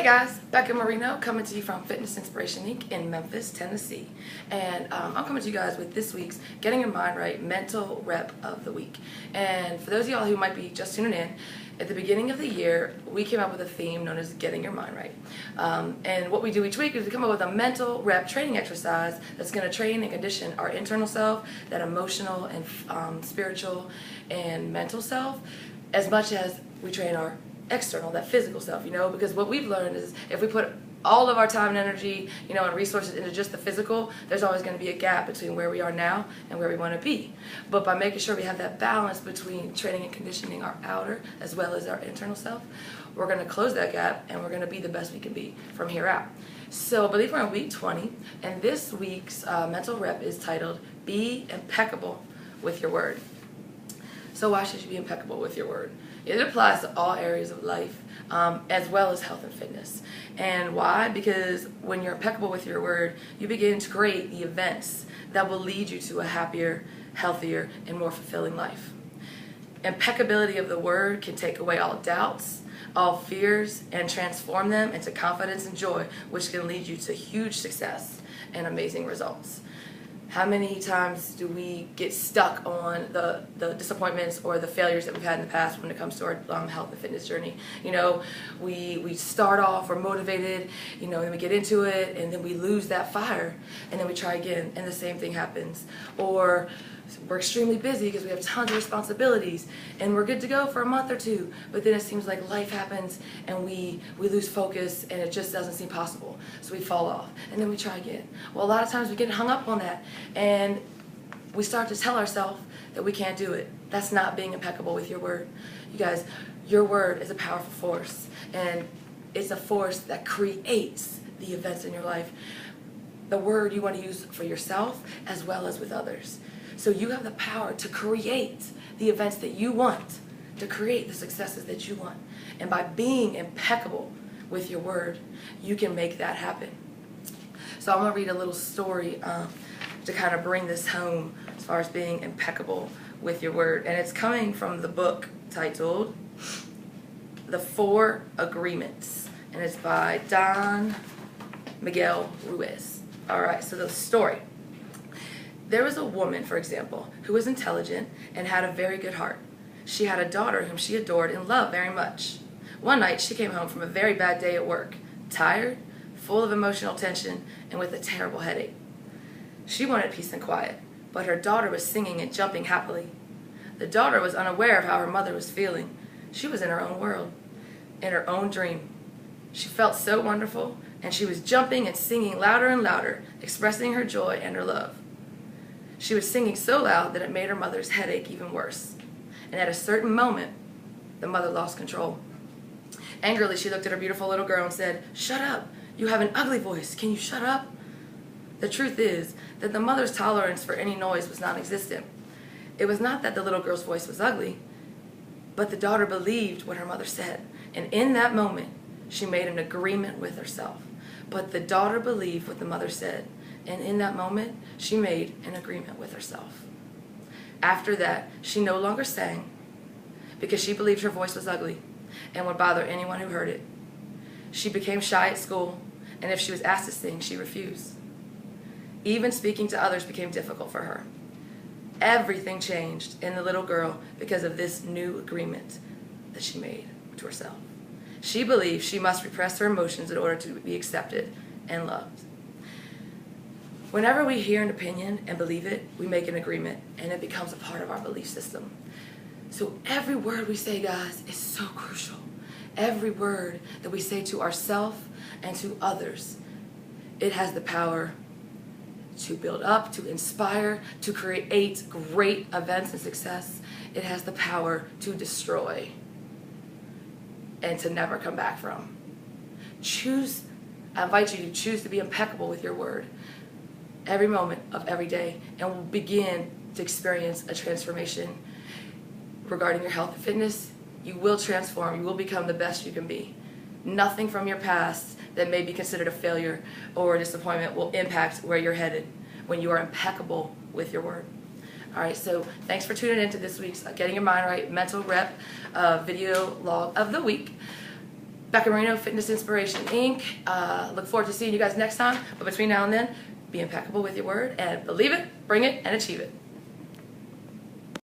Hey guys, Becca Marino coming to you from Fitness Inspiration Inc. in Memphis, Tennessee. And I'm coming to you guys with this week's Getting Your Mind Right Mental Rep of the Week. And for those of y'all who might be just tuning in, at the beginning of the year, we came up with a theme known as Getting Your Mind Right. And what we do each week is we come up with a mental rep training exercise that's going to train and condition our internal self, that emotional and spiritual and mental self, as much as we train our external, that physical self, because what we've learned is if we put all of our time and energy, and resources into just the physical, there's always going to be a gap between where we are now and where we want to be. But by making sure we have that balance between training and conditioning our outer as well as our internal self, we're going to close that gap and we're going to be the best we can be from here out. So I believe we're on week 20, and this week's mental rep is titled Be Impeccable with Your Word. So why should you be impeccable with your word? It applies to all areas of life, as well as health and fitness. And why? Because when you're impeccable with your word, you begin to create the events that will lead you to a happier, healthier, and more fulfilling life. Impeccability of the word can take away all doubts, all fears, and transform them into confidence and joy, which can lead you to huge success and amazing results. How many times do we get stuck on the disappointments or the failures that we've had in the past when it comes to our health and fitness journey? We start off, we're motivated, and we get into it, and then we lose that fire, and then we try again, and the same thing happens. Or we're extremely busy because we have tons of responsibilities, and we're good to go for a month or two, but then it seems like life happens, and we lose focus, and it just doesn't seem possible. So we fall off, and then we try again. Well, a lot of times we get hung up on that, and we start to tell ourselves that we can't do it. That's not being impeccable with your word. You guys, your word is a powerful force, and it's a force that creates the events in your life. The word you want to use for yourself as well as with others. So you have the power to create the events that you want, to create the successes that you want. And by being impeccable with your word, you can make that happen. So I'm going to read a little story to kind of bring this home as far as being impeccable with your word. And it's coming from the book titled The 4 Agreements. And it's by Don Miguel Ruiz. All right, so the story. There was a woman, for example, who was intelligent and had a very good heart. She had a daughter whom she adored and loved very much. One night, she came home from a very bad day at work, tired, full of emotional tension, and with a terrible headache. She wanted peace and quiet, but her daughter was singing and jumping happily. The daughter was unaware of how her mother was feeling. She was in her own world, in her own dream. She felt so wonderful, and she was jumping and singing louder and louder, expressing her joy and her love. She was singing so loud that it made her mother's headache even worse. And at a certain moment, the mother lost control. Angrily, she looked at her beautiful little girl and said, "Shut up. You have an ugly voice. Can you shut up?" The truth is that the mother's tolerance for any noise was non-existent. It was not that the little girl's voice was ugly, but the daughter believed what her mother said. And in that moment, she made an agreement with herself. But the daughter believed what the mother said. And in that moment, she made an agreement with herself. After that, she no longer sang because she believed her voice was ugly and would bother anyone who heard it. She became shy at school, and if she was asked to sing, she refused. Even speaking to others became difficult for her. Everything changed in the little girl because of this new agreement that she made to herself. She believed she must repress her emotions in order to be accepted and loved. Whenever we hear an opinion and believe it, we make an agreement, and it becomes a part of our belief system. So every word we say, guys, is so crucial. Every word that we say to ourselves and to others, it has the power to build up, to inspire, to create great events and success. It has the power to destroy and to never come back from. I invite you to choose to be impeccable with your word every moment of every day, and we'll begin to experience a transformation regarding your health and fitness. You will transform. You will become the best you can be. Nothing from your past that may be considered a failure or a disappointment will impact where you're headed when you are impeccable with your word. All right, so thanks for tuning in to this week's Getting Your Mind Right Mental Rep video log of the week. Becca Marino, Fitness Inspiration Inc. Look forward to seeing you guys next time. But between now and then, be impeccable with your word and believe it, bring it, and achieve it.